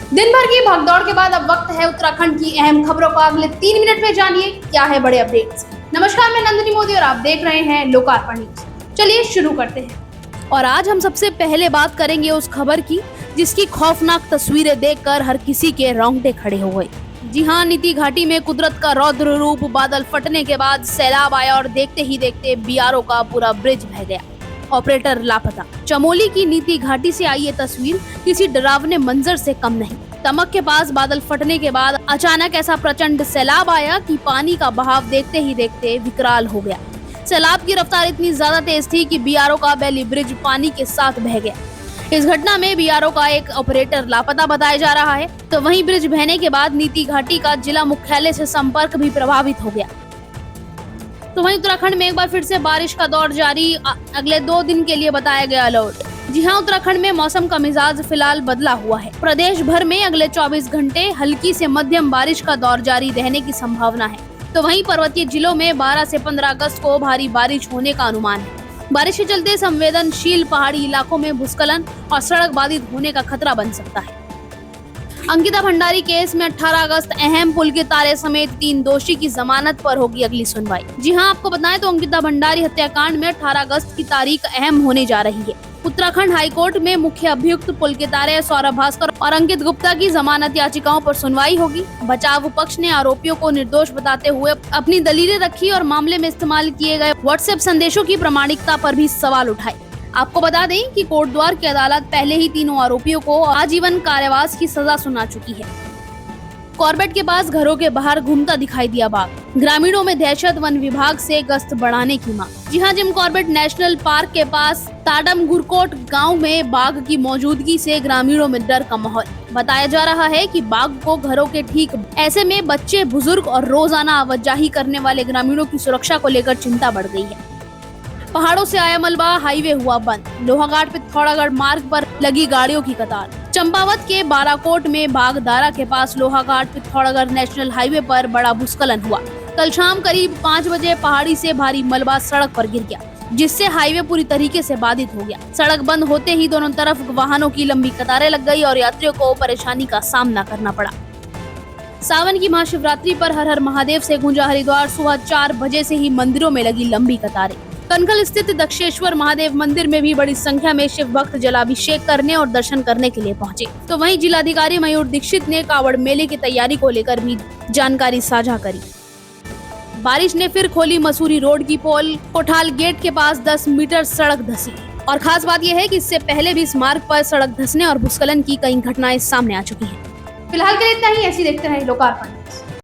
दिन भर की भागदौड़ के बाद अब वक्त है उत्तराखंड की अहम खबरों का। अगले 3 मिनट में जानिए क्या है बड़े अपडेट्स। नमस्कार, मैं नंदिनी मोदी और आप देख रहे हैं लोकार्पण न्यूज। चलिए शुरू करते हैं। और आज हम सबसे पहले बात करेंगे उस खबर की जिसकी खौफनाक तस्वीरें देखकर हर किसी के रोंगटे खड़े हो गए। जी हाँ, नीति घाटी में कुदरत का रौद्र रूप। बादल फटने के बाद सैलाब आया और देखते ही देखते बीआरओ का पूरा ब्रिज बह गया। ऑपरेटर लापता। चमोली की नीति घाटी से आई ये तस्वीर किसी डरावने मंजर से कम नहीं। तमक के पास बादल फटने के बाद अचानक ऐसा प्रचंड सैलाब आया कि पानी का बहाव देखते ही देखते विकराल हो गया। सैलाब की रफ्तार इतनी ज्यादा तेज थी कि बीआरओ का बेली ब्रिज पानी के साथ बह गया। इस घटना में बीआरओ का एक ऑपरेटर लापता बताया जा रहा है। तो वहीं ब्रिज बहने के बाद नीति घाटी का जिला मुख्यालय से संपर्क भी प्रभावित हो गया। तो वहीं उत्तराखंड में एक बार फिर से बारिश का दौर जारी। अगले 2 दिन के लिए बताया गया अलर्ट। जी हां, उत्तराखंड में मौसम का मिजाज फिलहाल बदला हुआ है। प्रदेश भर में अगले 24 घंटे हल्की से मध्यम बारिश का दौर जारी रहने की संभावना है। तो वहीं पर्वतीय जिलों में 12 से 15 अगस्त को भारी बारिश होने का अनुमान है। बारिश के चलते संवेदनशील पहाड़ी इलाकों में भूस्खलन और सड़क बाधित होने का खतरा बन सकता है। अंकिता भंडारी केस में 18 अगस्त अहम पुल के तारे समेत 3 दोषी की जमानत पर होगी अगली सुनवाई। जी हां, आपको बताएं तो अंकिता भंडारी हत्याकांड में 18 अगस्त की तारीख अहम होने जा रही है। उत्तराखंड हाईकोर्ट में मुख्य अभियुक्त पुलकितारे सौरभ भास्कर और अंकित गुप्ता की जमानत याचिकाओं पर सुनवाई होगी। बचाव पक्ष ने आरोपियों को निर्दोष बताते हुए अपनी दलीलें रखी और मामले में इस्तेमाल किए गए व्हाट्सएप संदेशों की प्रामाणिकता पर भी सवाल उठाए। आपको बता दें कि कोटद्वार की अदालत पहले ही तीनों आरोपियों को आजीवन कारावास की सजा सुना चुकी है। कॉर्बेट के पास घरों के बाहर घूमता दिखाई दिया बाघ। ग्रामीणों में दहशत, वन विभाग से गश्त बढ़ाने की मांग। जी हां, जिम कॉर्बेट नेशनल पार्क के पास ताडम गुरकोट गांव में बाघ की मौजूदगी से ग्रामीणों में डर का माहौल। बताया जा रहा है कि बाघ को घरों के ठीक ऐसे में बच्चे, बुजुर्ग और रोजाना आवाजाही करने वाले ग्रामीणों की सुरक्षा को लेकर चिंता बढ़ गई है। पहाड़ों से आया मलबा, हाईवे हुआ बंद। लोहाघाट पिथौरागढ़ मार्ग पर लगी गाड़ियों की कतार। चंपावत के बाराकोट में बागदारा के पास लोहाघाट पिथौरागढ़ नेशनल हाईवे पर बड़ा भूस्खलन हुआ। कल शाम करीब 5 बजे पहाड़ी से भारी मलबा सड़क पर गिर गया, जिससे हाईवे पूरी तरीके से बाधित हो गया। सड़क बंद होते ही दोनों तरफ वाहनों की लंबी कतारें लग गई और यात्रियों को परेशानी का सामना करना पड़ा। सावन की महाशिवरात्रि पर हर हर महादेव से गूंजा हरिद्वार। सुबह 4 बजे से ही मंदिरों में लगी लंबी कतारें। कनखल स्थित दक्षेश्वर महादेव मंदिर में भी बड़ी संख्या में शिव भक्त जलाभिषेक करने और दर्शन करने के लिए पहुंचे। तो वहीं जिलाधिकारी मयूर दीक्षित ने कावड़ मेले की तैयारी को लेकर भी जानकारी साझा करी। बारिश ने फिर खोली मसूरी रोड की पोल। कोठाल गेट के पास 10 मीटर सड़क धंसी। और खास बात यह है कि इससे पहले भी इस मार्ग पर सड़क धंसने और भूस्खलन की कई घटनाएं सामने आ चुकी हैं। फिलहाल के लिए इतना ही। ऐसी देखते रहे लोकार्पण।